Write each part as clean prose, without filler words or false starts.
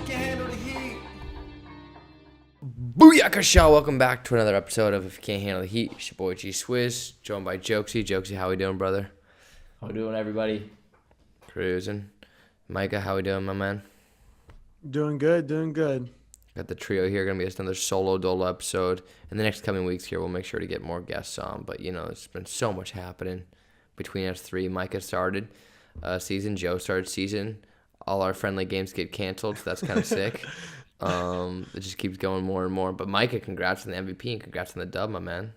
you can't handle the heat. Booyakasha! Welcome back to another episode of If You Can't Handle the Heat. It's your boy G Swizz, joined by Jokesy. Jokesy, how we doing, brother? How we doing, everybody? Cruising. Micah, how we doing, my man? Doing good. Got the trio here. Gonna be just another solo dolo episode. In the next coming weeks here, we'll make sure to get more guests on. But, you know, there's been so much happening between us three. Micah started season. Joe started season. All our friendly games get canceled, so that's kind of sick. It just keeps going more and more. But Micah, congrats on the MVP and congrats on the dub, my man.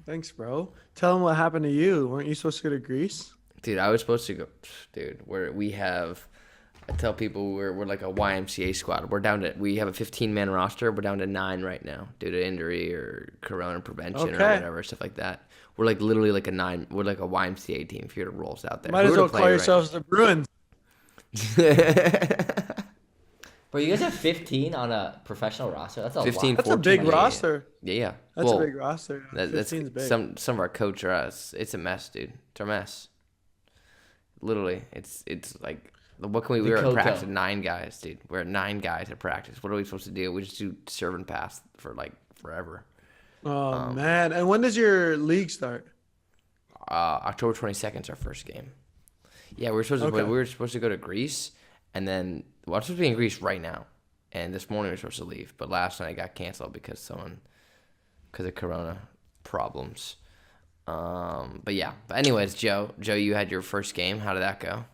Thanks, bro. Tell them what happened to you. Weren't you supposed to go to Greece? Dude, I was supposed to go. Dude, I tell people we're like a YMCA squad. We have a 15-man roster. We're down to 9 right now due to injury or corona prevention or whatever, stuff like that. We're like literally like a 9. We're like a YMCA team if you were to roll us out there. Might as well call yourselves the Bruins. Bro, you guys have 15 on a professional roster? That's a 15, lot. That's a 14, big yeah. roster. Yeah. That's a big roster. That's 15's big. some of our coach are us. It's a mess, dude. It's a mess. Literally, it's like, what can we? We were at practice with 9 guys, dude. We're at 9 guys at practice. What are we supposed to do? We just do serve and pass for like forever. Oh man! And when does your league start? October 22nd is our first game. Yeah, we were supposed to go to Greece, and then we're supposed to be in Greece right now. And this morning we were supposed to leave, but last night it got canceled because of corona problems. But yeah. But anyways, Joe, you had your first game. How did that go?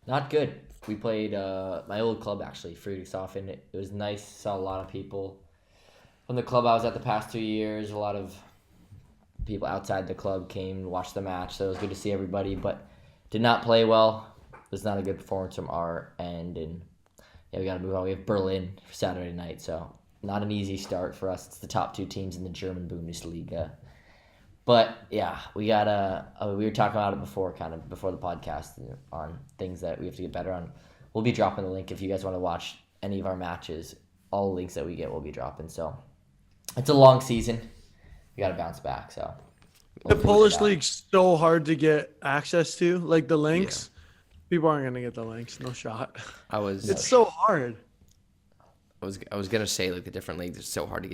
Not good. We played my old club, actually, Friedrichshafen. It was nice. Saw a lot of people from the club I was at the past 2 years. A lot of people outside the club came and watched the match, so it was good to see everybody, but did not play well. It was not a good performance from our end, and yeah, we got to move on. We have Berlin for Saturday night, so not an easy start for us. It's the top 2 teams in the German Bundesliga. But yeah, we got we were talking about it before the podcast on things that we have to get better on. We'll be dropping the link if you guys want to watch any of our matches. All the links that we get will be dropping. So it's a long season. We got to bounce back. So The Polish league's so hard to get access to. Like the links, people aren't gonna get the links. No shot. It's so hard. I was gonna say, like, the different leagues, it's so hard to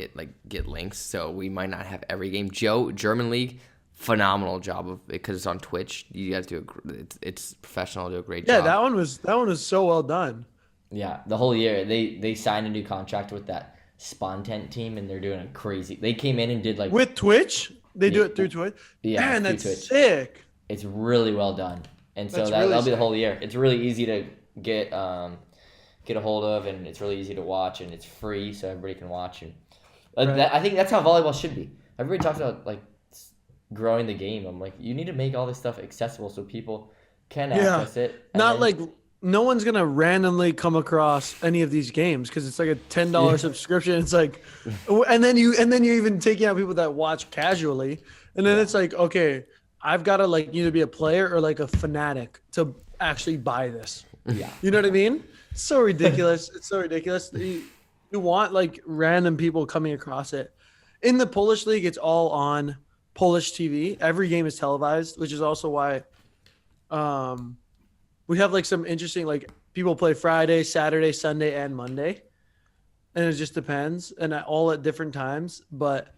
get links, so we might not have every game. Joe, German league, phenomenal job of it because it's on Twitch. You guys it's professional, do a great job. Yeah, that one was so well done. Yeah, the whole year they signed a new contract with that Spontent team, and they're doing a crazy. They came in and did like with Twitch. They do it through Twitch. Yeah, man, that's Twitch. sick. It's really well done, and so That's that'll really be the sick. whole year. It's really easy to get a hold of, and it's really easy to watch, and it's free, so everybody can watch. And I think that's how volleyball should be. Everybody talks about like growing the game. I'm like, you need to make all this stuff accessible so people can access it. Not like no one's gonna randomly come across any of these games because it's like a $10 subscription. It's like, and then you're even taking out people that watch casually, and then it's like, okay, I've got to like either be a player or like a fanatic to actually buy this. Yeah, you know what I mean? It's so ridiculous. It's so ridiculous. You want like random people coming across it. In the Polish league, it's all on Polish TV. Every game is televised, which is also why we have like some interesting, like people play Friday, Saturday, Sunday, and Monday. And it just depends, and all at different times. But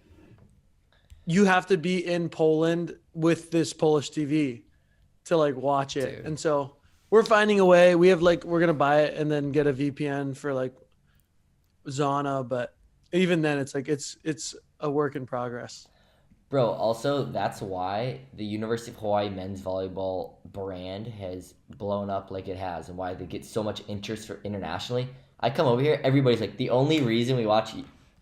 you have to be in Poland with this Polish TV to like watch it. Dude. And so we're finding a way. We're going to buy it and then get a VPN for like Zana. But even then it's like, it's a work in progress. bro. Also, that's why the University of Hawaii men's volleyball brand has blown up like it has, and why they get so much interest for internationally. I come over here, everybody's like, the only reason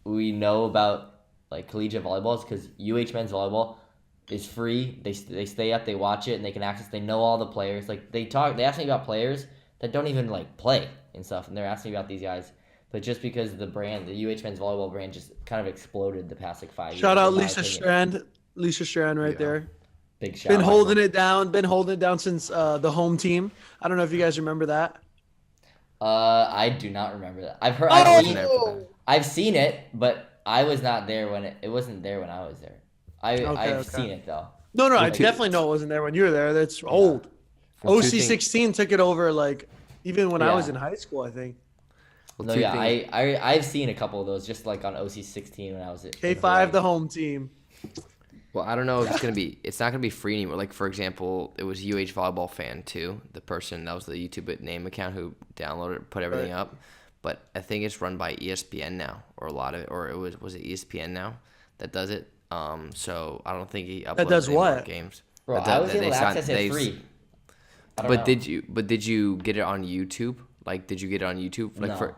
we know about like collegiate volleyball is because UH men's volleyball is free. They stay up, they watch it, and they can access. They know all the players. Like they ask me about players that don't even like play and stuff, and they're asking me about these guys. But just because the brand, the UH men's volleyball brand, just kind of exploded the past like 5 years. Shout out Lisa Strand right there. Big shout. Been holding it down since the home team. I don't know if you guys remember that. I do not remember that. I've seen it, but I was not there when it wasn't there when I was there. I've seen it though. No, I definitely know it wasn't there when you were there. That's old. OC16 took it over like even when I was in high school, I think. Well, No, two yeah, things. I've seen a couple of those just like on OC16 when I was at K5, the home team. Well, I don't know if it's gonna be. It's not gonna be free anymore. Like for example, it was Volleyball fan too. The person that was the YouTube name account who downloaded it, put everything up. But I think it's run by ESPN now, or a lot of it, or it was it ESPN now that does it. So I don't think he uploads does any more what? games. Bro, But I was able they to signed- access they- it free. I don't know. did you get it on YouTube? Like, did you get it on YouTube? Like No.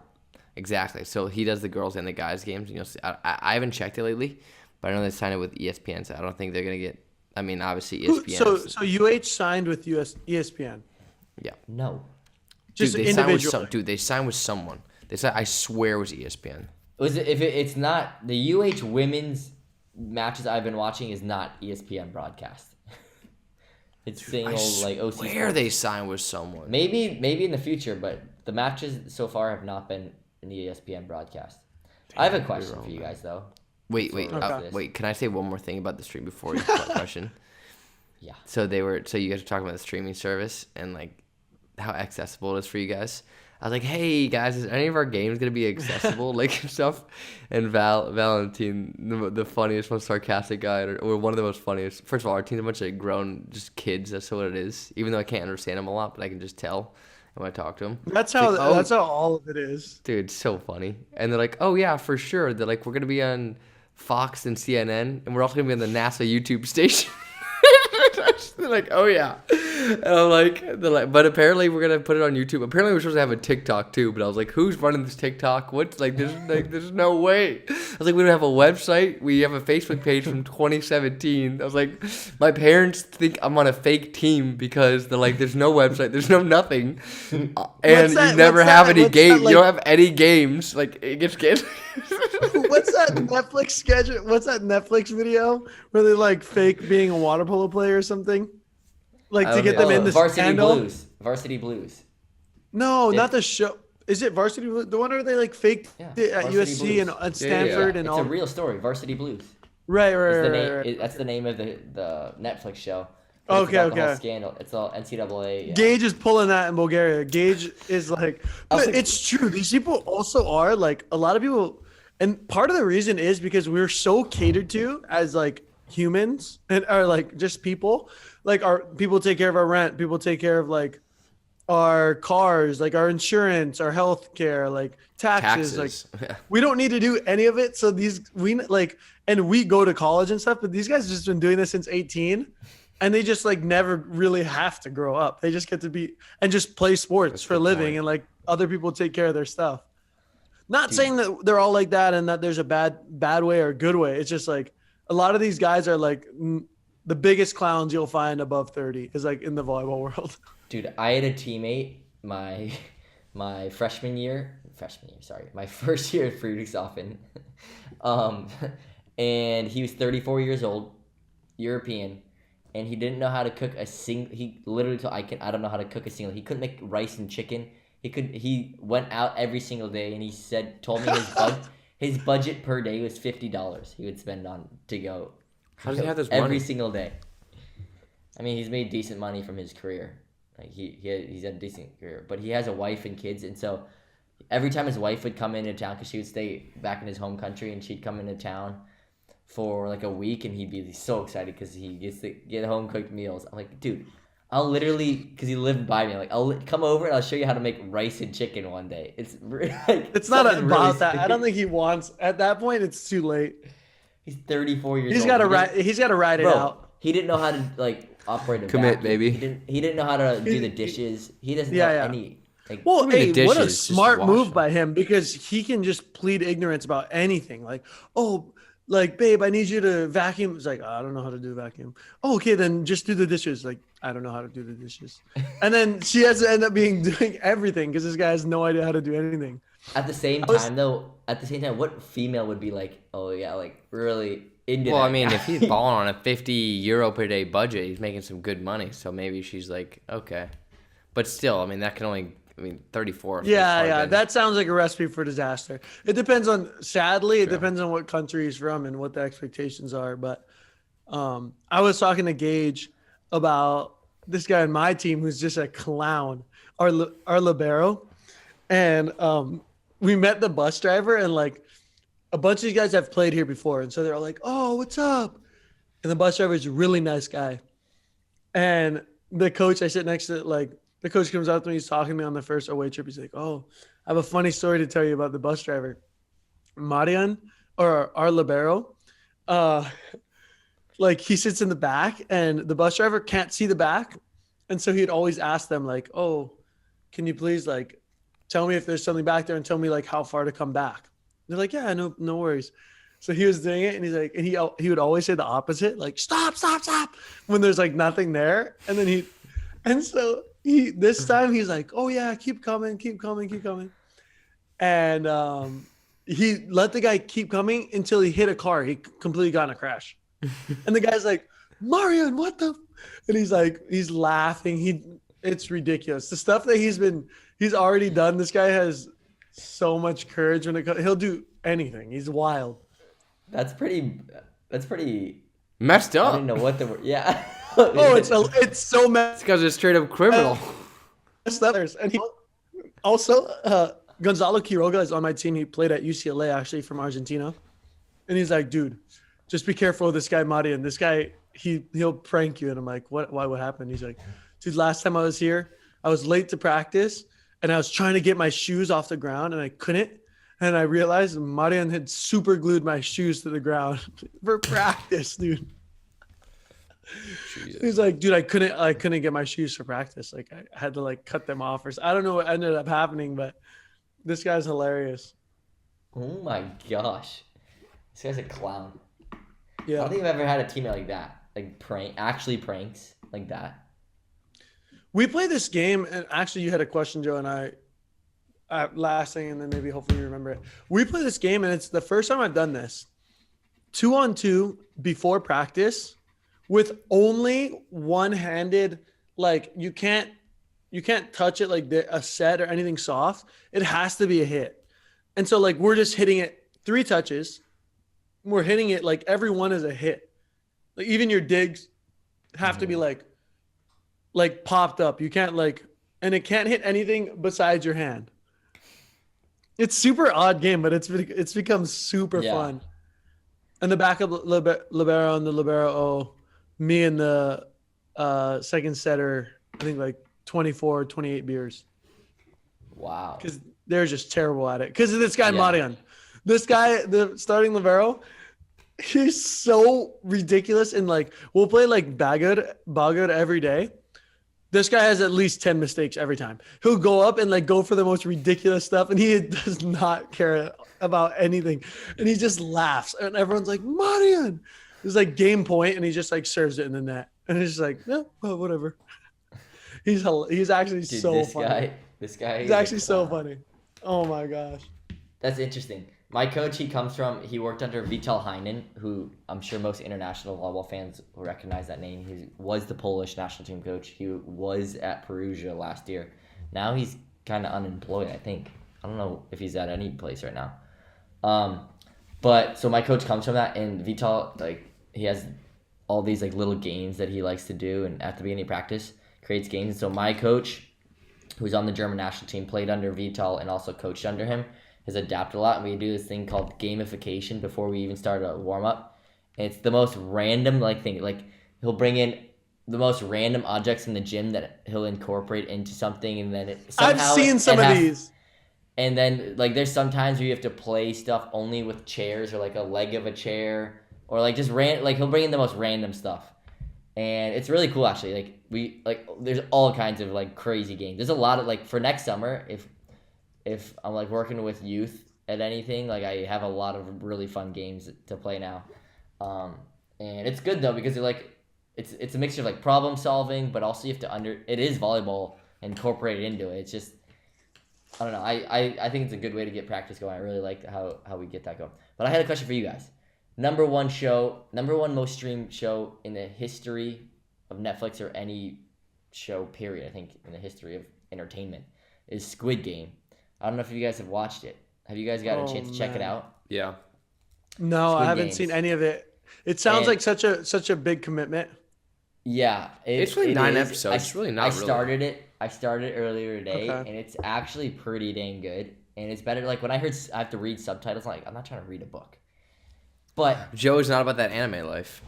exactly. So he does the girls and the guys games. You know, I haven't checked it lately, but I know they signed it with ESPN. So I don't think they're gonna get. I mean, obviously ESPN. So UH signed with ESPN. yeah. No. Just Dude, they signed with individually. They signed with someone. They said I swear it was ESPN. It's not the UH women's matches I've been watching is not ESPN broadcast. It's saying I old like OC. swear Sports. they signed with someone. Maybe in the future, but the matches so far have not been an ESPN broadcast. I have a question for you guys though. Wait, Okay. wait. Can I say one more thing about the stream before you question? Yeah. So you guys were talking about the streaming service and like how accessible it is for you guys. I was like, hey guys, is any of our games gonna be accessible, like stuff? And Valentine, the funniest, most sarcastic guy, or one of the most funniest. First of all, our team's a bunch of grown just kids. That's what it is. Even though I can't understand them a lot, but I can just tell when I talk to them. That's how all of it is. Dude, so funny. And they're like, oh yeah, for sure. They're like, we're gonna be on Fox and CNN, and we're also gonna be on the NASA YouTube station. They're like, oh yeah. And I'm like, they're like, but apparently we're gonna put it on YouTube. Apparently we're supposed to have a TikTok too, but I was like, who's running this TikTok? What's there's no way. I was like, we don't have a website. We have a Facebook page from 2017. I was like, my parents think I'm on a fake team because they're like, there's no website, there's no nothing, and that- you never what's have that- any what's games. that, You don't like- have any games. Like it gets kids. What's that Netflix schedule? What's that Netflix video where they like fake being a water polo player or something? Like to get them in the Varsity scandal? Blues. Varsity Blues. No, not the show. Is it Varsity Blues? The one where they like faked Yeah, it at Varsity USC Blues. and at Stanford and It's all. a real story. Varsity Blues. Right. That's the name of the Netflix show. Okay, It's about the whole okay. scandal. It's all NCAA. Yeah. Gage is pulling that in Bulgaria. Gage is like, but it's true. These people also are like a lot of people, and part of the reason is because we're so catered to as like humans and are like just people. Like our people take care of our rent. People take care of like our cars, like our insurance, our health care, like taxes. Like we don't need to do any of it. So and we go to college and stuff, but these guys have just been doing this since 18. And they just like never really have to grow up. They just get to be and just play sports for a living, and like other people take care of their stuff. Not saying that they're all like that and that there's a bad way or a good way. It's just like a lot of these guys are like the biggest clowns you'll find above 30 is like in the volleyball world. Dude, I had a teammate my freshman year, sorry, my first year at Friedrichshafen, and he was 34 years old, European. And he didn't know how to cook a single. He literally told I don't know how to cook a single. He couldn't make rice and chicken. He went out every single day, and he told me his budget per day was $50. He would spend on to go. How does he have this every money? single day? I mean, he's made decent money from his career. Like he's had a decent career, but he has a wife and kids, and so every time his wife would come into town, because she would stay back in his home country, and she'd come into town for like a week, and he'd be so excited because he gets to get home cooked meals. I'm like, dude, I'll literally, because he lived by me, I'm like, I'll come over and I'll show you how to make rice and chicken one day. It's like, It's not something about really that. I don't think he wants at that point. It's too late. He's 34 years old. He's got to ride it Bro, out. he didn't know how to like operate a Commit, vacuum. baby. He didn't know how to do the dishes. He doesn't know any. Like, Well, Even the hey, what a dishes, just smart wash move them. by him, because he can just plead ignorance about anything. Like, oh, like, babe, I need you to vacuum. It's like, I don't know how to do vacuum. Oh, okay, then just do the dishes. Like, I don't know how to do the dishes. And then she has to end up doing everything because this guy has no idea how to do anything. at the same time, what female would be like, oh yeah, like really into Well, that I mean, guy? if he's balling on a €50 per day budget, he's making some good money. So maybe she's like, okay. But still, I mean, that can only, 34. Yeah, that sounds like a recipe for disaster. It depends on, sadly, it depends on what country he's from and what the expectations are. But I was talking to Gage about this guy on my team who's just a clown, our libero. And we met the bus driver, and like a bunch of these guys have played here before, and so they're all like, "Oh, what's up?" And the bus driver is a really nice guy. And the coach, I sit next to, like, the coach comes up to me, he's talking to me on the first away trip. He's like, "Oh, I have a funny story to tell you about the bus driver. Marian, or our libero, uh, like he sits in the back and the bus driver can't see the back. And so he'd always ask them like, "Oh, can you please like tell me if there's something back there and tell me like how far to come back?" They're like, "Yeah, no worries." So he was doing it, and he's like, and he would always say the opposite, like "stop, stop, stop," when there's like nothing there. And then this time he's like, "Oh yeah, keep coming, keep coming, keep coming." And he let the guy keep coming until he hit a car. He completely got in a crash. And the guy's like, "Marian, what the?" And he's laughing. It's ridiculous. The stuff that he's already done. This guy has so much courage when he'll do anything. He's wild. That's pretty Messed I up. didn't know what the word. Yeah. Oh, it's so messed This guy's a straight up criminal. up. And he also Gonzalo Quiroga is on my team. He played at UCLA actually from Argentina. And he's like, "Dude, just be careful with this guy, Marian. This guy, he'll prank you." And I'm like, "What? Why? What happened?" He's like, "Dude, last time I was here, I was late to practice and I was trying to get my shoes off the ground and I couldn't. And I realized Marian had super glued my shoes to the ground for practice, dude." Jesus. He's like, "Dude, I couldn't get my shoes for practice. Like I had to like cut them off, or I don't know what ended up happening, but this guy's hilarious." Oh my gosh. This guy's a clown. I Yeah. don't think I've ever had a teammate like that. Like pranks like that. We play this game, and actually you had a question, Joe, and I last thing, and then maybe hopefully you remember it. We play this game, and it's the first time I've done this. 2-on-2 before practice with only one-handed, like you can't touch it like a set or anything soft. It has to be a hit. And so like we're just hitting it 3 touches. We're hitting it like every one is a hit. Like even your digs have to be like popped up. You can't and it can't hit anything besides your hand. It's super odd game, but it's become super fun. And the backup libero and the libero, me and the second setter, I think like 24, 28 beers. Wow. Because they're just terrible at it. Because of this guy, Yeah. Marian. This guy, the starting libero, he's so ridiculous. And like, we'll play like Bagud every day. This guy has at least 10 mistakes every time. He'll go up and like go for the most ridiculous stuff, and he does not care about anything. And he just laughs, and everyone's like, "Marian!" It's like game point, and he just like serves it in the net, and it's just like, "Yeah, well, whatever." He's actually Dude, so funny. This guy. He's actually so funny. Oh my gosh. That's interesting. My coach, he worked under Vital Heinen, who I'm sure most international volleyball fans will recognize that name. He was the Polish national team coach. He was at Perugia last year. Now he's kind of unemployed, I think. I don't know if he's at any place right now. But so my coach comes from that, and Vital, like, he has all these like little games that he likes to do, and at the beginning of practice, creates games. And so my coach, who's on the German national team, played under Vital and also coached under him, has adapted a lot, and we do this thing called gamification before we even start a warm-up. And it's the most random thing. Like, he'll bring in the most random objects in the gym that he'll incorporate into something, and then I've seen some of these. And then like there's sometimes where you have to play stuff only with chairs, or like a leg of a chair, or like just he'll bring in the most random stuff. And it's really cool actually. There's all kinds of like crazy games. There's a lot of like for next summer, if I'm like working with youth at anything, like I have a lot of really fun games to play now. And it's good though, because it's a mixture of like problem solving, but also you have to it is volleyball incorporated into it. It's just, I don't know. I think it's a good way to get practice going. I really like how we get that going. But I had a question for you guys. Number one most streamed show in the history of Netflix or any show, period, I think, in the history of entertainment is Squid Game. I don't know if you guys have watched it. Have you guys got a chance to check it out? Yeah. No, Squid I haven't Games. seen any of it. It sounds like such a big commitment. Yeah, It's really 9 episodes. I It's really not started it. I started it earlier today, Okay. and it's actually pretty dang good. and it's better. Like when I heard I have to read subtitles, I'm like I'm not trying to read a book. But Joe's not about that anime life.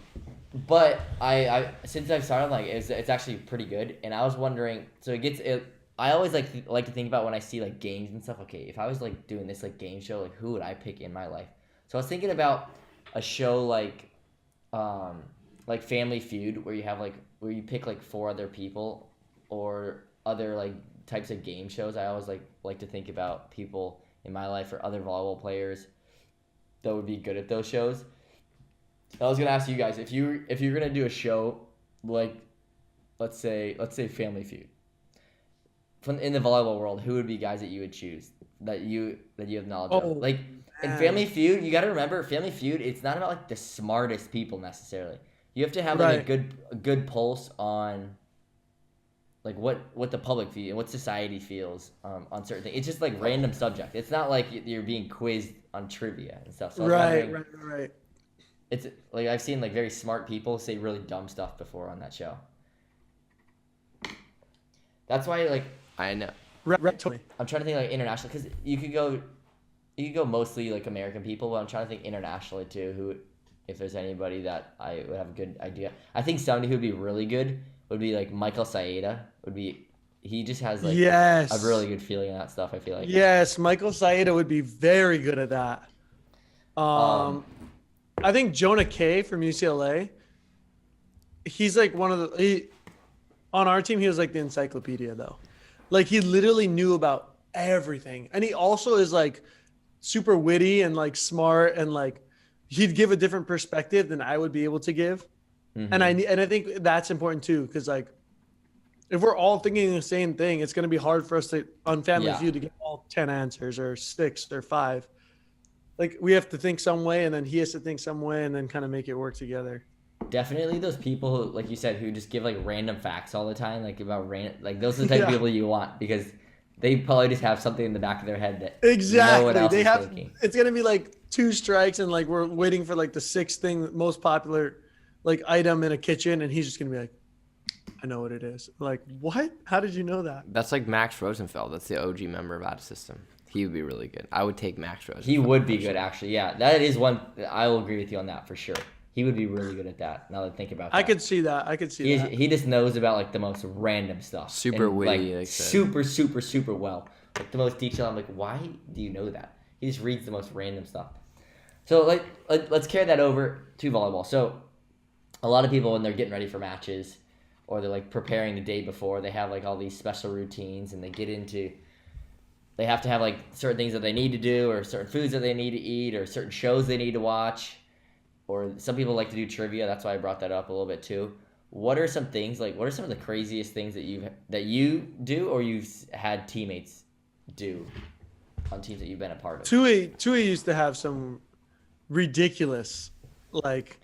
I since I've started, like it's actually pretty good, and I was wondering, so I always like to think about when I see like games and stuff. Okay, if I was like doing this like game show, like who would I pick in my life? So I was thinking about a show like Family Feud, where you pick like 4 other people, or other like types of game shows. I always like to think about people in my life or other volleyball players that would be good at those shows. I was gonna ask you guys if you're gonna do a show like let's say Family Feud in the volleyball world, who would be guys that you would choose that you have knowledge of? Like in Family Feud, you got to remember Family Feud. It's not about like the smartest people necessarily. You have to have like a good pulse on like what the public feels and what society feels on certain things. It's just like random subject. It's not like you're being quizzed on trivia and stuff. So Right. It's like I've seen like very smart people say really dumb stuff before on that show. That's why like I know. Right. Totally. I'm trying to think like international, because you could go mostly like American people, but I'm trying to think internationally too. Who, if there's anybody that I would have a good idea. I think somebody who would be really good would be like Michael Saeta. He just has like a really good feeling on that stuff. I feel like Michael Saeta would be very good at that. I think Jonah Kay from UCLA. He's like on our team. He was like the encyclopedia though. Like he literally knew about everything, and he also is like super witty and like smart, and like he'd give a different perspective than I would be able to give. Mm-hmm. And I think that's important too, because like if we're all thinking the same thing, it's going to be hard for us to on Family Feud to get all 10 answers or 6 or 5. Like we have to think some way, and then he has to think some way, and then kind of make it work together. Definitely those people who, like you said, who just give like random facts all the time, like about like those are the type of people you want, because they probably just have something in the back of their head that exactly no one else is thinking. It's gonna be like 2 strikes, and like we're waiting for like the 6th thing, most popular like item in a kitchen, and he's just gonna be like, I know what it is. Like, what? How did you know that? That's like Max Rosenfeld. That's the OG member of Out of System. He would be really good. I would take Max Rosenfeld. He would be good, actually. Yeah, that is one. I will agree with you on that for sure. He would be really good at that. Now that I think about that, I could see that. He just knows about like the most random stuff. Super witty, like super well. Like the most detailed. I'm like, why do you know that? He just reads the most random stuff. So let's carry that over to volleyball. So a lot of people, when they're getting ready for matches, or they're like preparing the day before, they have like all these special routines, and they have to have like certain things that they need to do, or certain foods that they need to eat, or certain shows they need to watch. Or some people like to do trivia. That's why I brought that up a little bit too. What are some things what are some of the craziest things that you do, or you've had teammates do on teams that you've been a part of? Tui used to have some ridiculous, like.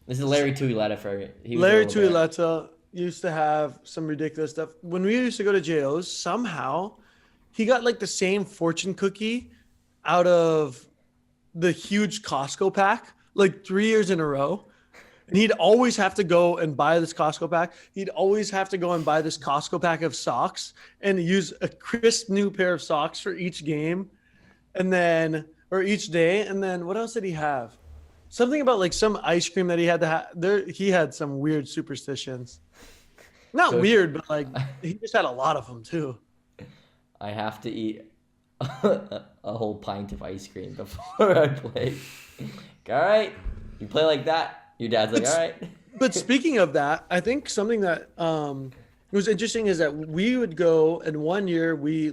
This is Larry Tuileta Larry Tuileta used to have some ridiculous stuff. When we used to go to JOs, somehow he got like the same fortune cookie out of the huge Costco pack, like 3 years in a row. And he'd always have to go and buy this Costco pack. He'd always have to go and buy this Costco pack of socks and use a crisp new pair of socks for each game, or each day. And then what else did he have? Something about like some ice cream that he had to have. He had some weird superstitions. Not weird, but like he just had a lot of them too. I have to eat a whole pint of ice cream before I play. All right, you play like that, your dad's like, all right. But speaking of that, I think something that was interesting is that we would go, and one year we'd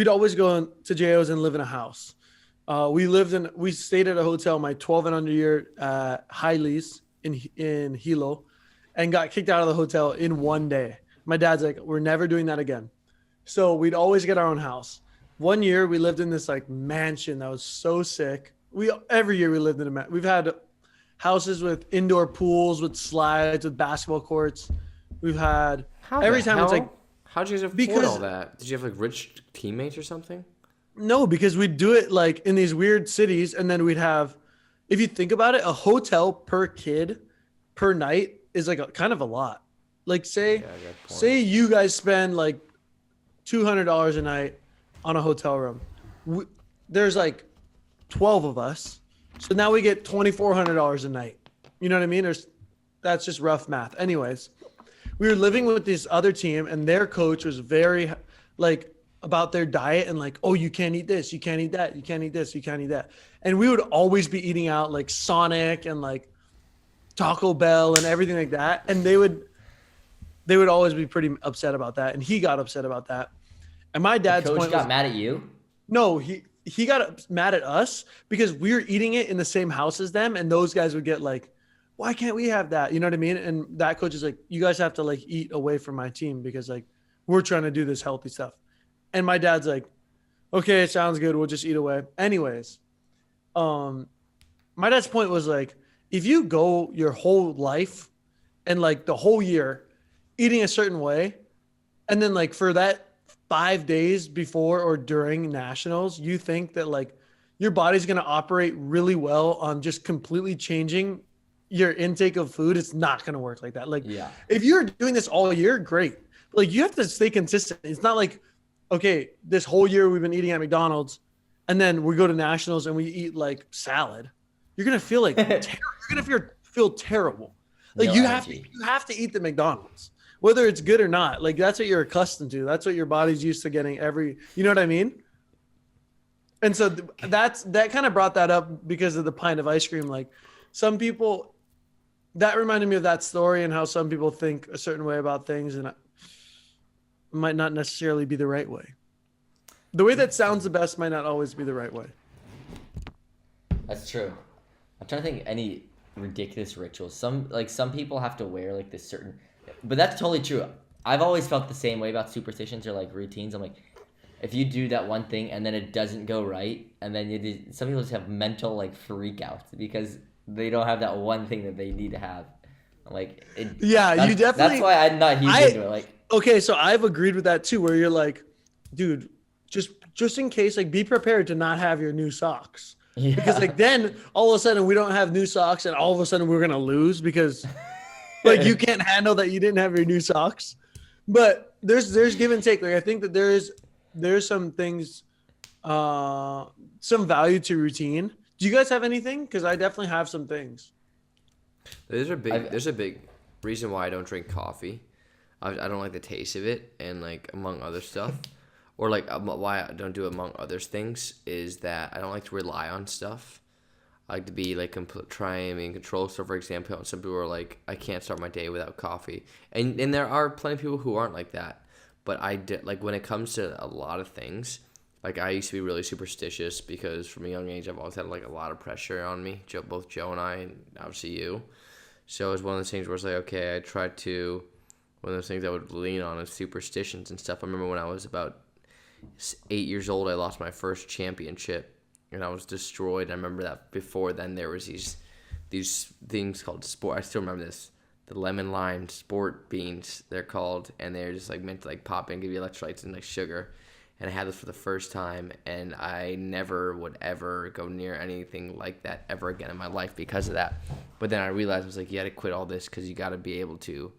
always go to JOs and live in a house. We stayed at a hotel my 12 and under year Highleys in Hilo, and got kicked out of the hotel in one day. My dad's like, we're never doing that again. So we'd always get our own house. One year we lived in this like mansion that was so sick. Every year we lived in a mansion. We've had houses with indoor pools, with slides, with basketball courts. We've had how'd you guys afford all that? Did you have like rich teammates or something? No, because we'd do it like in these weird cities, and then we'd have, if you think about it, a hotel per kid per night is like kind of a lot. Like say you guys spend like $200 a night, on a hotel room. There's like 12 of us. So now we get $2,400 a night. You know what I mean? That's just rough math. Anyways, we were living with this other team and their coach was very like about their diet and like, oh, you can't eat this, you can't eat that, you can't eat this, you can't eat that. And we would always be eating out like Sonic and like Taco Bell and everything like that. And they would always be pretty upset about that. And he got upset about that. And my dad's Coach point got was, mad at you? no, he got mad at us because we were eating it in the same house as them. And those guys would get like, why can't we have that? You know what I mean? And that coach is like, you guys have to like eat away from my team because like we're trying to do this healthy stuff. And my dad's like, okay, it sounds good. We'll just eat away. Anyways, my dad's point was like, if you go your whole life and like the whole year eating a certain way, and then like for that 5 days before or during nationals, you think that like your body's going to operate really well on just completely changing your intake of food, it's not going to work like that. Like if you're doing this all year, great. Like you have to stay consistent. It's not like, okay, this whole year we've been eating at McDonald's and then we go to nationals and we eat like salad. You're going to feel like, you're going to feel terrible. Like No you energy. have to eat the McDonald's, whether it's good or not. Like that's what you're accustomed to. That's what your body's used to getting you know what I mean? And so that kind of brought that up because of the pint of ice cream. Like some people, that reminded me of that story and how some people think a certain way about things and it might not necessarily be the right way. The way that sounds the best might not always be the right way. That's true. I'm trying to think of any ridiculous rituals. Some people have to wear like this certain, but that's totally true. I've always felt the same way about superstitions or like routines. I'm like, if you do that one thing and then it doesn't go right, and then some people just have mental like freakouts because they don't have that one thing that they need to have. Like, you definitely. That's why I'm not huge into it. Like, okay, so I've agreed with that too. Where you're like, dude, just in case, like, be prepared to not have your new socks. Yeah. Because like then all of a sudden we don't have new socks, and all of a sudden we're gonna lose because like you can't handle that you didn't have your new socks. But there's give and take. Like I think that there's some things, some value to routine. Do you guys have anything? Because I definitely have some things. There's a big reason why I don't drink coffee. I don't like the taste of it, and like among other stuff, or like why I don't do it among other things is that I don't like to rely on stuff. I like to be like try and be in control. So for example, some people are like, I can't start my day without coffee, and there are plenty of people who aren't like that. But like when it comes to a lot of things. Like, I used to be really superstitious because from a young age, I've always had, like, a lot of pressure on me, both Joe and I, and obviously you. So it was one of those things where it's like, okay, one of those things I would lean on is superstitions and stuff. I remember when I was about 8 years old, I lost my first championship, and I was destroyed. I remember that before then there was these things called sport. I still remember this. The lemon lime sport beans, they're called, and they're just, like, meant to, like, pop in, give you electrolytes and, like, sugar. And I had this for the first time, and I never would ever go near anything like that ever again in my life because of that. But then I realized, I was like, you got to quit all this because you got to be able to.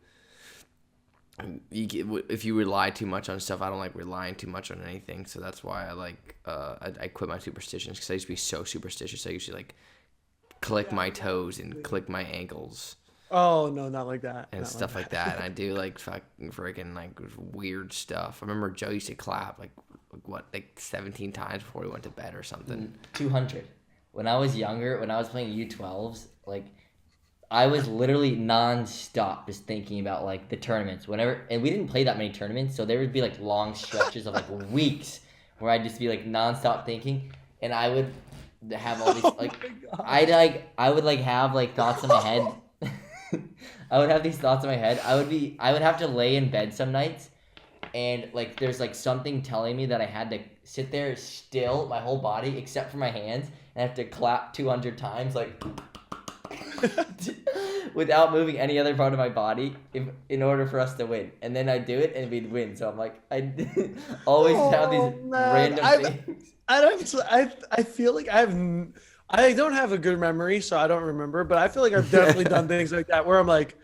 If you rely too much on stuff, I don't like relying too much on anything. So that's why I quit my superstitions because I used to be so superstitious. I used to like click my toes and click my ankles. Oh no, not like that. And not stuff like that. And I do like fucking freaking like weird stuff. I remember Joe used to clap like 17 times before he went to bed or something. 200. When I was younger, when I was playing U12s, like I was literally nonstop just thinking about like the tournaments. And we didn't play that many tournaments, so there would be like long stretches of like weeks where I'd just be like nonstop thinking, and I would have all these like I would like have like thoughts in my head. I would have these thoughts in my head. I would have to lay in bed some nights, and like there's like something telling me that I had to sit there still, my whole body except for my hands, and I have to clap 200 times like without moving any other part of my body in order for us to win. And then I'd do it and we'd win. So I'm like, I always have these random things. I feel like I don't have a good memory, so I don't remember, but I feel like I've definitely done things like that where I'm like,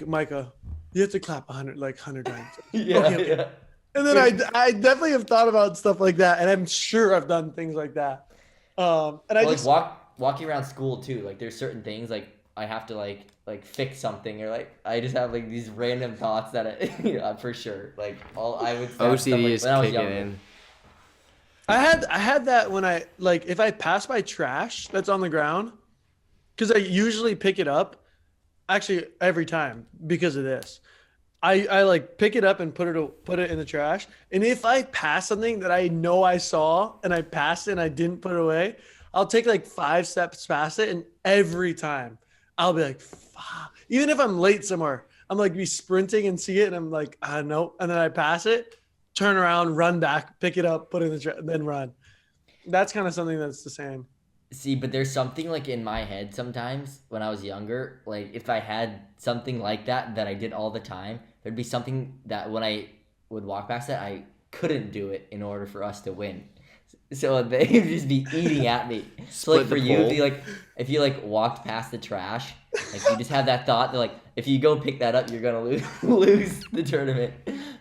Micah, you have to clap 100 times. Yeah, okay. yeah. And then I definitely have thought about stuff like that, and I'm sure I've done things like that. And I Or like just walking around school too. Like there's certain things like I have to like fix something or like I just have like these random thoughts that for sure. Like all I would have stuff OCD like is when I was kicking younger. in. I had that when I like if I pass by trash that's on the ground, because I usually pick it up. Actually, every time because of this. I like pick it up and put it in the trash. And if I pass something that I know I saw and I passed it and I didn't put it away, I'll take like 5 steps past it, and every time I'll be like, fuck. Even if I'm late somewhere, I'm like be sprinting and see it, and I'm like, no, and then I pass it, turn around, run back, pick it up, put it in the trash, then run. That's kind of something that's the same. See, but there's something like in my head sometimes when I was younger, like if I had something like that I did all the time, there'd be something that when I would walk past it, I couldn't do it in order for us to win. So they would just be eating at me. So like Split for the you, pole. if you like walked past the trash, like you just have that thought that like if you go pick that up, you're gonna lose lose the tournament.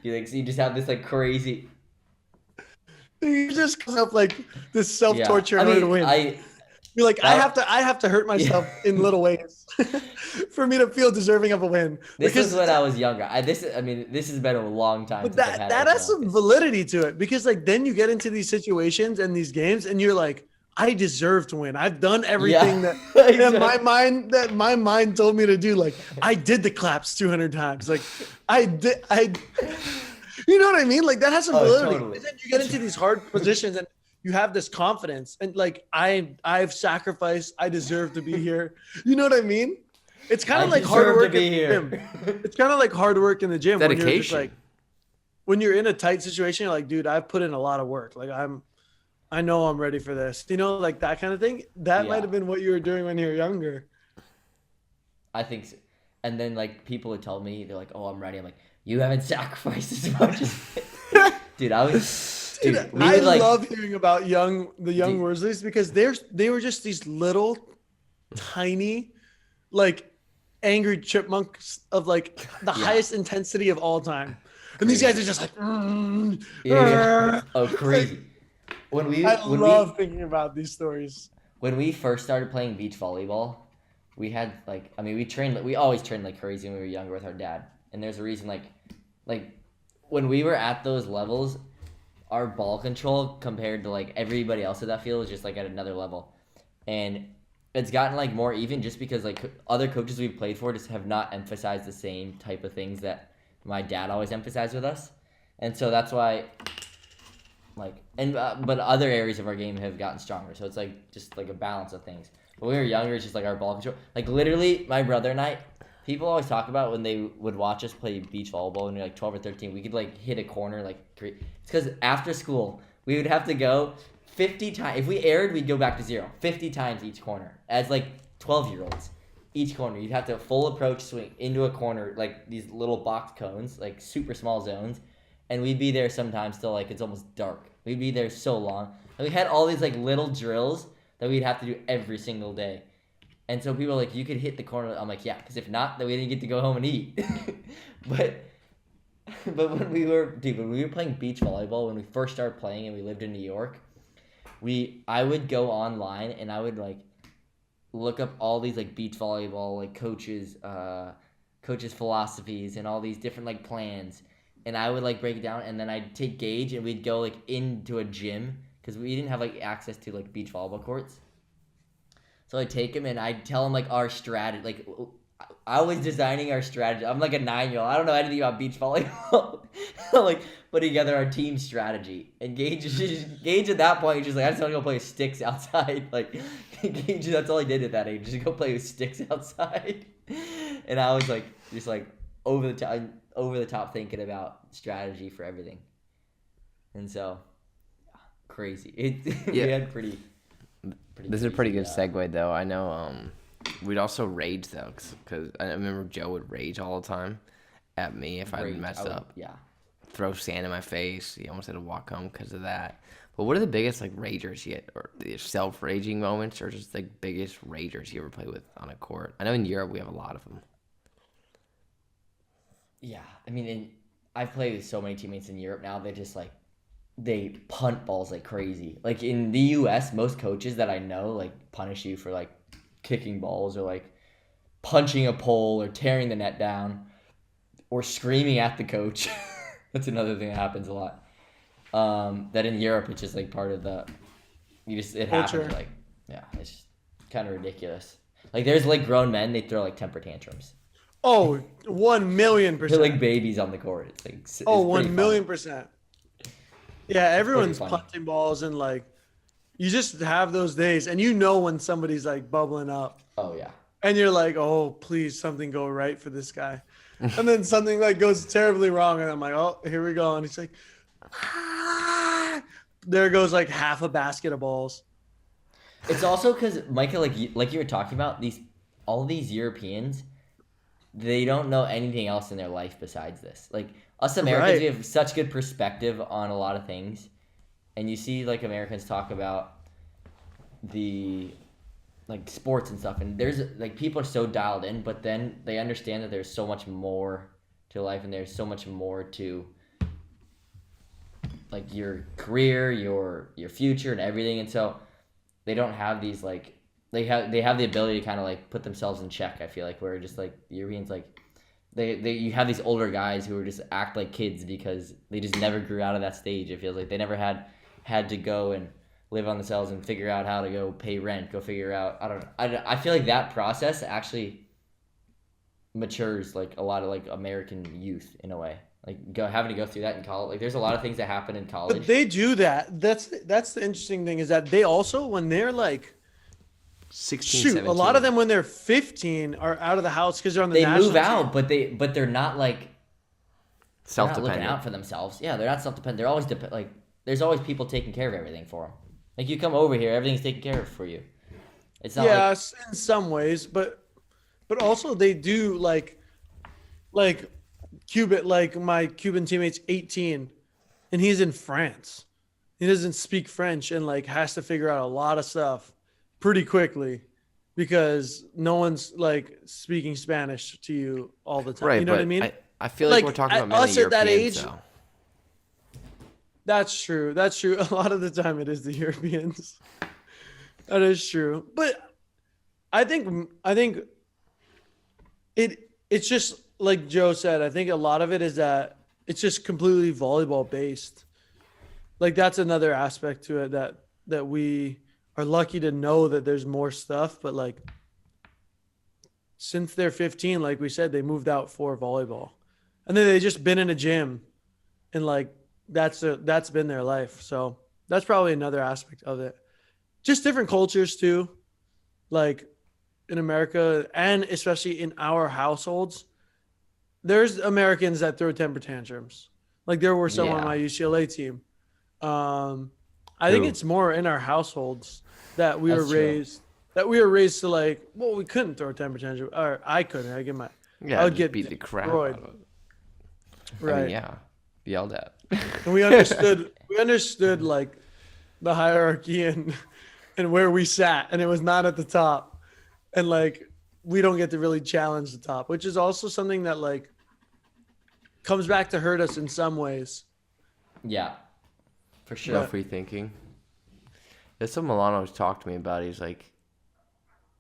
You like so you just have this like crazy You just come up like this yeah. self-torture I in order to mean win. I You're like, that, I have to hurt yeah. myself in little ways for me to feel deserving of a win. This was Because, when I was younger. I mean, this has been a long time but since I've had that it has like some this. validity to it. Because like then you get into these situations and these games, and you're like, I deserve to win. I've done everything Yeah, that exactly. my mind told me to do. Like I did the claps 200 times. Like I. You know what I mean? Like that has some Oh, validity. totally. And then you get into these hard positions and you have this confidence and like I've sacrificed. I deserve to be here. You know what I mean? It's kind I of like hard deserve to work in be the gym. here. It's kind of like hard work in the gym when you're just like Dedication. when you're in a tight situation, you're like, dude, I've put in a lot of work. Like I know I'm ready for this. You know, like that kind of thing. That might Yeah, have been what you were doing when you were younger. I think so. And then like people would tell me they're like, "Oh, I'm ready." I'm like, "You haven't sacrificed as much as dude." Dude, We I would like love hearing about the young dude, Worsleys because they were just these little tiny like angry chipmunks of like the yeah, highest intensity of all time. And these guys crazy. are just like, Yeah. Oh, like crazy. When I when love thinking about these stories. when we first started playing beach volleyball, we had like I mean we always trained like crazy when we were younger with our dad. And there's a reason like when we were at those levels, our ball control compared to like everybody else at that field was just like at another level. And it's gotten like more even just because like other coaches we've played for just have not emphasized the same type of things that my dad always emphasized with us. And so that's why like and but other areas of our game have gotten stronger. So it's like just like a balance of things. When we were younger, it's just like our ball control. Like literally, my brother and I, people always talk about when they would watch us play beach volleyball when we were like 12 or 13. We could like hit a corner like it's because after school we would have to go 50 times. If we aired, we'd go back to 0. 50 times each corner as like 12-year-olds. Each corner, you'd have to full approach swing into a corner like these little box cones, like super small zones, and we'd be there sometimes till like it's almost dark. We'd be there so long. And we had all these like little drills that we'd have to do every single day. And so people are like, you could hit the corner. I'm like, yeah, because if not, then we didn't get to go home and eat. but but when we were playing beach volleyball, when we first started playing and we lived in New York, I would go online and I would like look up all these like beach volleyball like coaches philosophies and all these different like plans, and I would like break it down, and then I'd take Gage and we'd go like into a gym because we didn't have like access to like beach volleyball courts. So I'd take him and I'd tell him like our strategy. Like I was designing our strategy. I'm like a 9-year-old. I don't know anything about beach volleyball. Like putting together our team strategy. And Gage at that point, he's just like, I just want to go play with sticks outside. Like Gage, that's all he did at that age, just go play with sticks outside. And I was like, just like over the top thinking about strategy for everything. And so, crazy. We Yeah. had pretty This is a pretty crazy, good segue, though. I know we'd also rage, though, because I remember Joe would rage all the time at me if I rage. messed up. Yeah. Throw sand in my face. He almost had to walk home because of that. But what are the biggest, like, ragers you get? Or self-raging moments, or just, like, biggest ragers you ever play with on a court? I know in Europe we have a lot of them. Yeah, I mean, I've played with so many teammates in Europe now. They just like they punt balls like crazy. Like in the U.S., most coaches that I know like punish you for like kicking balls or like punching a pole or tearing the net down or screaming at the coach. That's another thing that happens a lot. That in Europe, it's just like part of it Culture. happens. Like, yeah, it's just kind of ridiculous. Like there's like grown men, they throw like temper tantrums. Oh, 1,000,000%. They're like babies on the court. It's like it's Oh, pretty funny. 1,000,000%. Yeah, everyone's funny. punting balls and like you just have those days and you know when somebody's like bubbling up Oh yeah. and you're like, oh, please something go right for this guy. And then something like goes terribly wrong and I'm like, oh, here we go. And he's like, ah! There goes like half a basket of balls. It's also because Micah, like you were talking about, all these Europeans, they don't know anything else in their life besides this. Like us Americans, Right. we have such good perspective on a lot of things, and you see like Americans talk about the like sports and stuff, and there's like people are so dialed in, but then they understand that there's so much more to life, and there's so much more to like your career, your future, and everything, and so they don't have these like they have the ability to kind of like put themselves in check. I feel like where just like Europeans like they you have these older guys who are just act like kids because they just never grew out of that stage. It feels like they never had to go and live on themselves and figure out how to go pay rent, go figure out I don't know. I feel like that process actually matures like a lot of like American youth in a way. Like having to go through that in college. Like there's a lot of things that happen in college. But they do that. That's the interesting thing is that they also when they're like 16, shoot, 17. a lot of them when they're 15 are out of the house because they're on the They national move team. out, but they're not like they're not Self-dependent. looking out for themselves. Yeah, they're not self-dependent. They're always like there's always people taking care of everything for them. Like you come over here, everything's taken care of for you. It's not Yeah, like in some ways, but also they do like Cuban, like my Cuban teammate's 18 and he's in France. He doesn't speak French and like has to figure out a lot of stuff pretty quickly because no one's like speaking Spanish to you all the time. Right, You know but what I mean? I feel like Like, we're talking at about mainly us at that Europeans, age- though. That's true. That's true. A lot of the time it is the Europeans. That is true. But I think it's just like Joe said, I think a lot of it is that it's just completely volleyball based. Like that's another aspect to it that we are lucky to know that there's more stuff, but like since they're 15, like we said, they moved out for volleyball. And then they just been in a gym and like that's been their life. So that's probably another aspect of it. Just different cultures too. Like in America and especially in our households, there's Americans that throw temper tantrums. Like there were some on Yeah. my UCLA team. I think Who? it's more in our households that we That's were true. raised to like, well, we couldn't throw a temper tantrum, or I couldn't. I get my Yeah, I would just get beat the crap destroyed. out of it. right. I mean, yeah, yelled at. And we understood like the hierarchy and where we sat, and it was not at the top, and like we don't get to really challenge the top, which is also something that like comes back to hurt us in some ways. yeah, for sure. No free thinking. That's what Milano's talked to me about. He's like,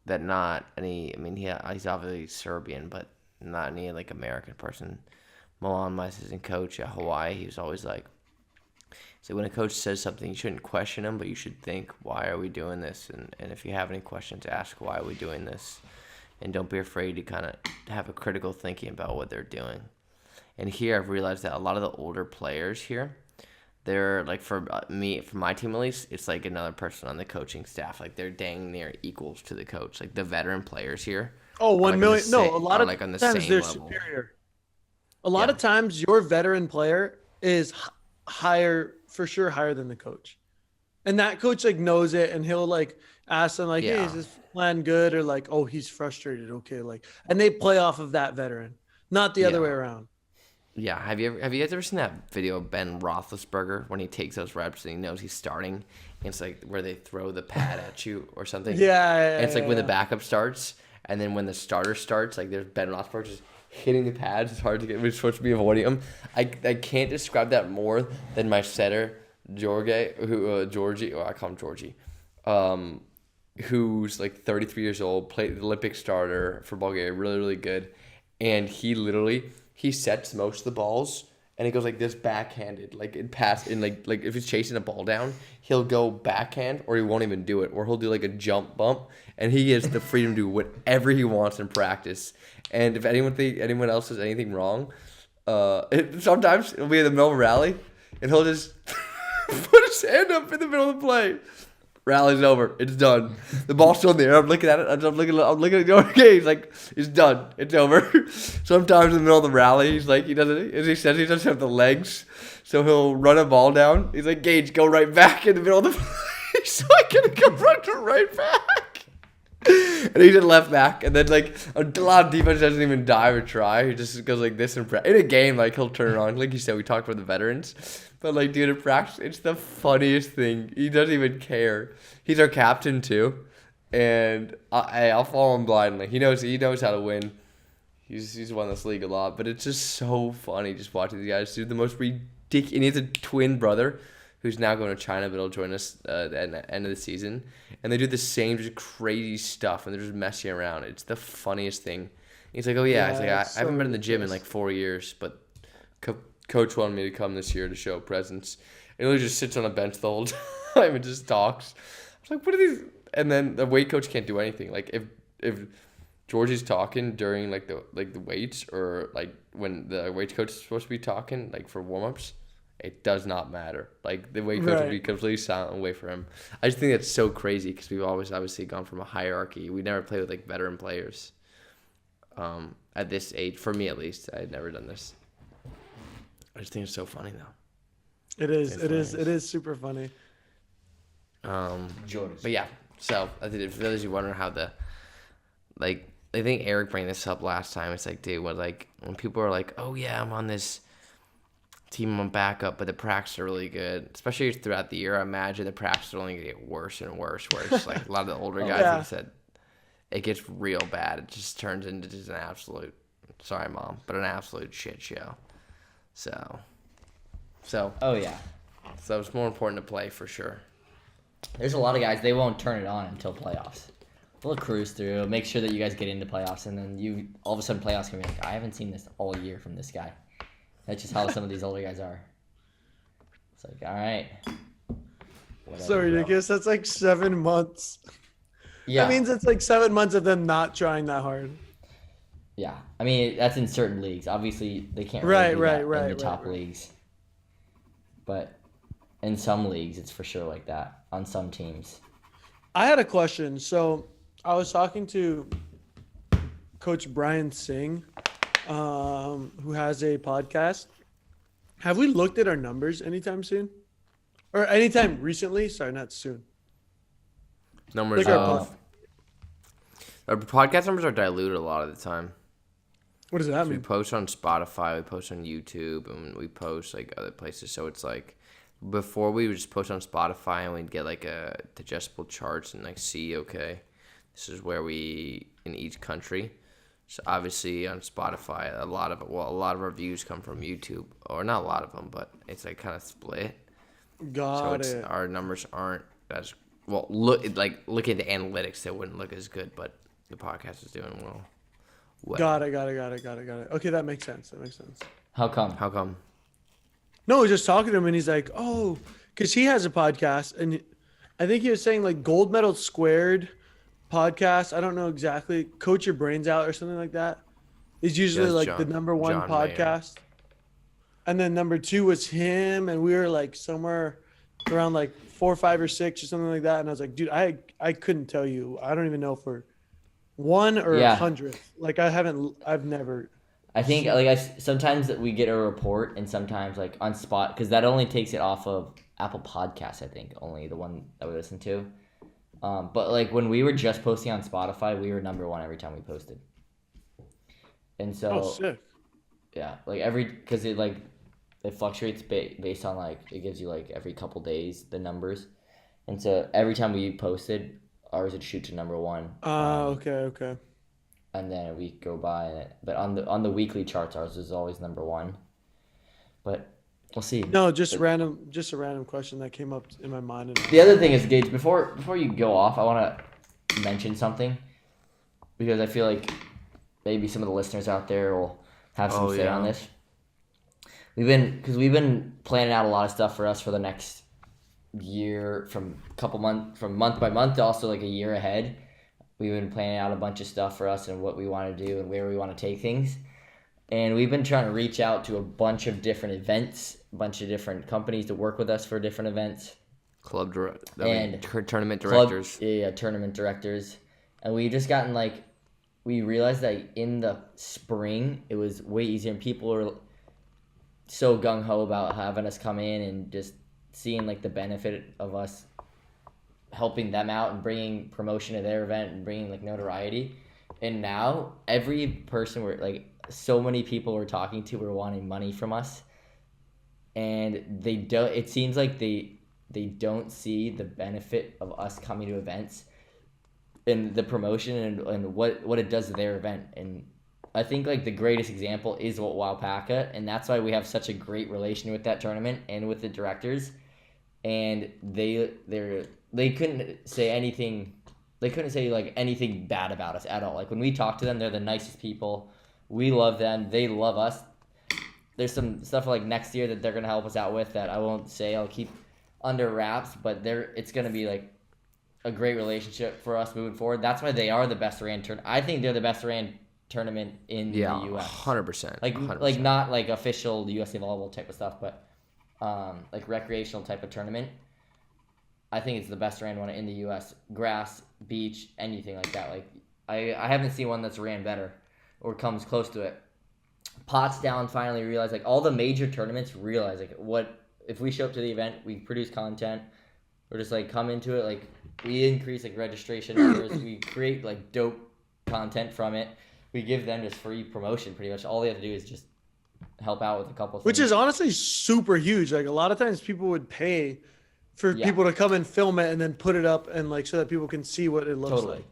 that not any, I mean, he's obviously Serbian, but not any like American person. Milan, my assistant coach at Hawaii, he was always like, so when a coach says something, you shouldn't question him, but you should think, why are we doing this? And if you have any questions, ask, why are we doing this? And don't be afraid to kind of have a critical thinking about what they're doing. And here I've realized that a lot of the older players here, they're like, for my team at least, it's like another person on the coaching staff. Like they're dang near equals to the coach. Like the veteran players here. Oh, are, 1 like, on million. the No, same- a lot are, of like on the times same they're level. superior. A lot Yeah. of times your veteran player is higher, for sure, higher than the coach. And that coach like knows it and he'll like ask them like, hey, Yeah. is this plan good? Or like, oh, he's frustrated. Okay. Like, and they play off of that veteran, not the other Yeah. way around. Yeah, have you guys ever seen that video of Ben Roethlisberger when he takes those reps and he knows he's starting? And it's like where they throw the pad at you or something. Yeah. And it's like when the yeah. backup starts, and then when the starter starts, like there's Ben Roethlisberger just hitting the pads is hard to get. We're supposed to be avoiding them. I can't describe that more than my setter, Georgie, I call him Georgie, who's like 33 years old, played the Olympic starter for Bulgaria, really, really good. And he sets most of the balls, and he goes like this backhanded, like in pass, in like if he's chasing a ball down, he'll go backhand, or he won't even do it, or he'll do like a jump bump, and he gets the freedom to do whatever he wants in practice. And if anyone else does anything wrong, sometimes it'll be in the middle of a rally, and he'll just put his hand up in the middle of the play. Rally's over. It's done. The ball's still in the air. I'm looking at it. I'm looking at the okay. He's like, it's done. It's over. Sometimes in the middle of the rally, he's like, he doesn't, as he says, he doesn't have the legs. So he'll run a ball down. He's like, Gage, go right back in the middle of the play. So I can go right back. And he did left back. And then like a lot of defense doesn't even dive or try. He just goes like this in a game. Like he'll turn it on. Like you said, we talked about the veterans. But, like, dude, in practice, it's the funniest thing. He doesn't even care. He's our captain, too. And I'll follow him blindly. He knows how to win. He's won this league a lot. But it's just so funny just watching these guys do the most ridiculous. And he has a twin brother who's now going to China, but he'll join us at the end of the season. And they do the same just crazy stuff, and they're just messing around. It's the funniest thing. He's like, oh, yeah. He's like, I haven't been in the gym in, like, 4 years, but Coach wanted me to come this year to show presence. And he just sits on a bench the whole time and just talks. I was like, what are these? And then the weight coach can't do anything. Like if Georgie's talking during like the weights, or like when the weight coach is supposed to be talking, like for warm-ups, it does not matter. Like the weight coach would be completely silent and wait for him. I just think that's so crazy because we've always obviously gone from a hierarchy. We never played with like veteran players. At this age, for me at least, I had never done this. I just think it's so funny though. It is super funny. But yeah, so I think for those who wonder how I think Eric brought this up last time. It's like, dude, when people are like, oh yeah, I'm on this team, I'm on backup, but the practice are really good, especially throughout the year. I imagine the practice are only gonna get worse and worse. Where it's like a lot of the older guys have said it gets real bad. It just turns into just an absolute, sorry mom, but an absolute shit show. So. Oh yeah. So it's more important to play for sure. There's a lot of guys, they won't turn it on until playoffs. We'll cruise through, make sure that you guys get into playoffs, and then all of a sudden playoffs can be like, I haven't seen this all year from this guy. That's just how some of these older guys are. It's like, all right. Whatever, so ridiculous. Bro. That's like 7 months. Yeah. That means it's like 7 months of them not trying that hard. Yeah, I mean that's in certain leagues. Obviously, they can't really do that in the top leagues. But in some leagues, it's for sure like that on some teams. I had a question. So I was talking to Coach Brian Singh, who has a podcast. Have we looked at our numbers anytime soon, or anytime recently? Sorry, not soon. Numbers our podcast numbers are diluted a lot of the time. What does that mean? We post on Spotify, we post on YouTube, and we post like other places. So it's like before we would just post on Spotify and we'd get like a digestible charts and like see, okay, this is where we in each country. So obviously on Spotify, a lot of our views come from YouTube, or not a lot of them, but it's like kind of split. Got so it. Our numbers aren't as well. Looking at the analytics, they wouldn't look as good, but the podcast is doing well. Got it. Okay, that makes sense. How come? No, I was just talking to him, and he's like, oh, because he has a podcast, and I think he was saying like Gold Medal Squared podcast. I don't know exactly. Coach Your Brains Out or something like that. Is usually like the number one John podcast. Mayer. And then number 2 was him, and we were like somewhere around like 4, 5, or 6 or something like that. And I was like, dude, I couldn't tell you. I don't even know if we're 1 or 100th. Like I've never. I think sometimes we get a report, and sometimes like on Spot, because that only takes it off of Apple Podcasts. I think only the one that we listen to. But like when we were just posting on Spotify, we were number 1 every time we posted. And so, sick. Yeah, like because it fluctuates based on like it gives you like every couple days the numbers, and so every time we posted, ours would shoot to number 1. Okay. and then a week go by. But on the weekly charts, ours is always number one. But we'll see. No, just a random question that came up in my mind. The other thing is, Gage, before you go off, I want to mention something because I feel like maybe some of the listeners out there will have some say on this. We've been planning out a lot of stuff for us for the next year, from month by month to also like a year ahead. We've been planning out a bunch of stuff for us and what we want to do and where we want to take things. And we've been trying to reach out to a bunch of different events, a bunch of different companies to work with us for different events. Tournament directors. Tournament directors. And we just gotten we realized that in the spring it was way easier, and people were so gung-ho about having us come in and just seeing the benefit of us helping them out and bringing promotion to their event and bringing notoriety. And now every person so many people we're talking to were wanting money from us, and it seems like they don't see the benefit of us coming to events and the promotion and what it does to their event. And I think the greatest example is IYCHTH, and that's why we have such a great relation with that tournament and with the directors. And they couldn't say anything. They couldn't say anything bad about us at all. When we talk to them, they're the nicest people. We love them. They love us. There's some stuff next year that they're gonna help us out with that I won't say. I'll keep under wraps, but it's gonna be a great relationship for us moving forward. That's why they are the best ran tournament. I think they're the best ran tournament in the U.S. 100%. 100%. Not official USA volleyball type of stuff, but recreational type of tournament. I think it's the best ran one in the U.S. Grass, beach, anything like that. I haven't seen one that's ran better or comes close to it. Potsdam finally realized, all the major tournaments realize, what if we show up to the event, we produce content, we're just come into it, we increase registration numbers, we create dope content from it, we give them just free promotion pretty much. All they have to do is just help out with a couple of things. Which is honestly super huge. A lot of times people would pay for people to come and film it and then put it up and so that people can see what it looks like.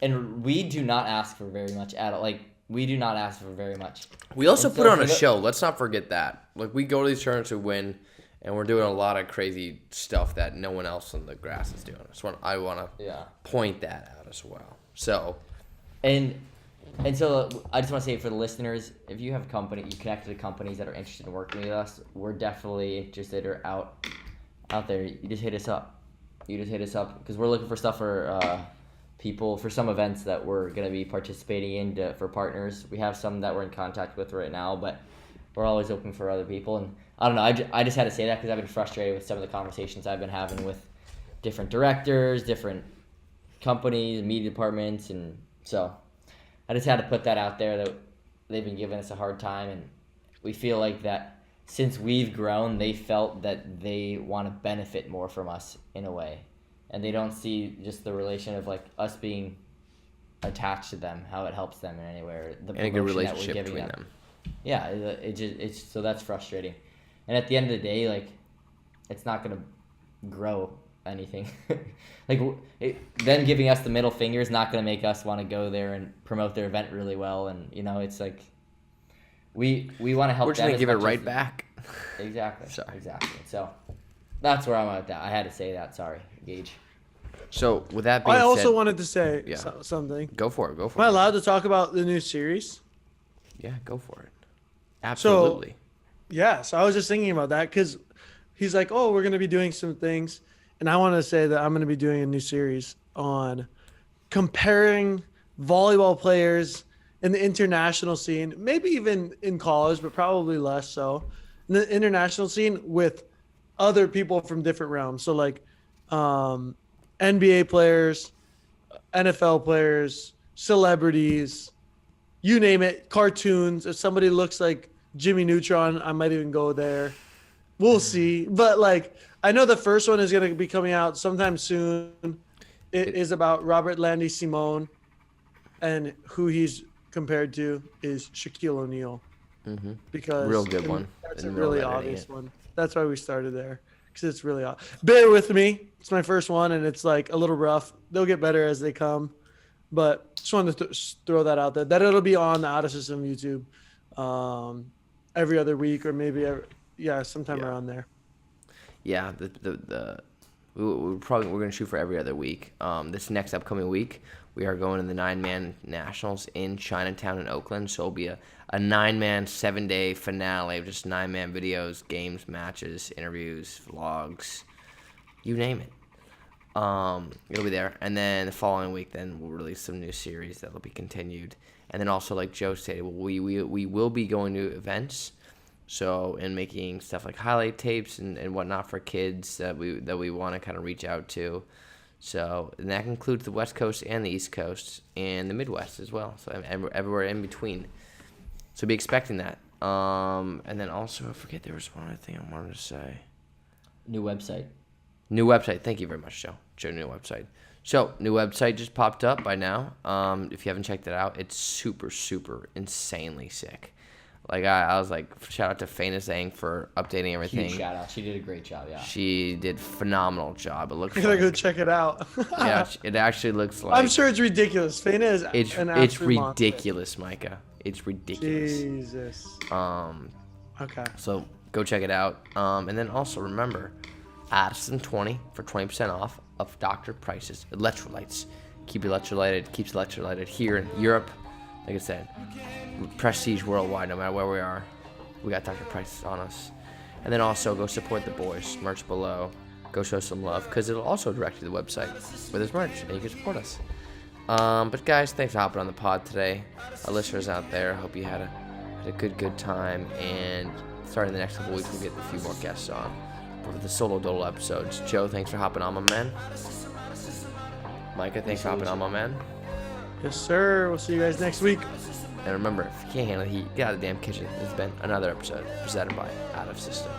And we do not ask for very much at all. We do not ask for very much. We also put on a show. Let's not forget that. We go to these tournaments to win, and we're doing a lot of crazy stuff that no one else on the grass is doing. I want to point that out as well. So, and so I just want to say for the listeners, if you have you connect to companies that are interested in working with us, we're definitely interested or out there. You just hit us up. Because we're looking for stuff for people for some events that we're going to be participating in for partners. We have some that we're in contact with right now, but we're always open for other people. And I don't know, I just had to say that because I've been frustrated with some of the conversations I've been having with different directors, different companies, media departments, and so I just had to put that out there that they've been giving us a hard time, and we feel that since we've grown, they felt that they want to benefit more from us in a way. And they don't see just the relation of us being attached to them, how it helps them in any way, or the and a good relationship between them. Yeah, it's so that's frustrating. And at the end of the day, it's not gonna grow anything. Them giving us the middle finger is not gonna make us want to go there and promote their event really well. And it's we want to help. We're just gonna give it right back. Exactly. Sorry. Exactly. So that's where I'm at with that. I had to say that. Sorry, Gage. So with that being I said, also wanted to say something. Go for it. Am I allowed to talk about the new series? Yeah, go for it. Absolutely. So I was just thinking about that because he's like, oh, we're going to be doing some things. And I want to say that I'm going to be doing a new series on comparing volleyball players in the international scene, maybe even in college, but probably less so, in the international scene with other people from different realms. So NBA players, NFL players, celebrities, you name it, cartoons. If somebody looks like Jimmy Neutron, I might even go there. We'll see. But I know the first one is going to be coming out sometime soon. It is about Robert Landy Simone, and who he's compared to is Shaquille O'Neal. Mm-hmm. Because real good one. That's a really obvious one. That's why we started there, because it's really bear with me. It's my first one, and it's a little rough. They'll get better as they come. But just wanted to throw that out there. That it'll be on the Out of System YouTube every other week or maybe sometime around there. Yeah, we're gonna shoot for every other week. This next upcoming week, we are going to the 9-man nationals in Chinatown and Oakland. So it'll be a 9-man 7-day finale of just 9-man videos, games, matches, interviews, vlogs, you name it. It'll be there, and then the following week, then we'll release some new series that'll be continued. And then also, like Joe stated, we will be going to events. So, and making stuff like highlight tapes and whatnot for kids that we want to kind of reach out to. So, and that includes the West Coast and the East Coast and the Midwest as well. So, everywhere in between. So, be expecting that. And then also, I forget there was one other thing I wanted to say. New website. New website. Thank you very much, Joe. New website. So, new website just popped up by now. If you haven't checked it out, it's super, super insanely sick. Like, I was like, shout out to Faina Zhang for updating everything. Huge shout out. She did a great job, yeah. She did a phenomenal job. It looks I gotta go check it out. yeah, it actually looks like... I'm sure it's ridiculous. Faina is it's ridiculous, Micah. It's ridiculous. Jesus. Okay. So, go check it out. And then also, remember, Addison 20 for 20% off of Dr. Price's electrolytes. Keeps electrolyted here in Europe. Like I said, prestige worldwide, no matter where we are. We got Dr. Price on us. And then also go support the Boyz. Merch below. Go show some love, because it'll also direct you to the website where there's merch, and you can support us. But guys, thanks for hopping on the pod today. Our listeners out there, hope you had a good time. And starting the next couple weeks, we'll get a few more guests on for the solo dolo episodes. Joe, thanks for hopping on, my man. Micah, thanks for hopping on, my man. Yes, sir. We'll see you guys next week. And remember, if you can't handle the heat, get out of the damn kitchen. This has been another episode presented by Out of System.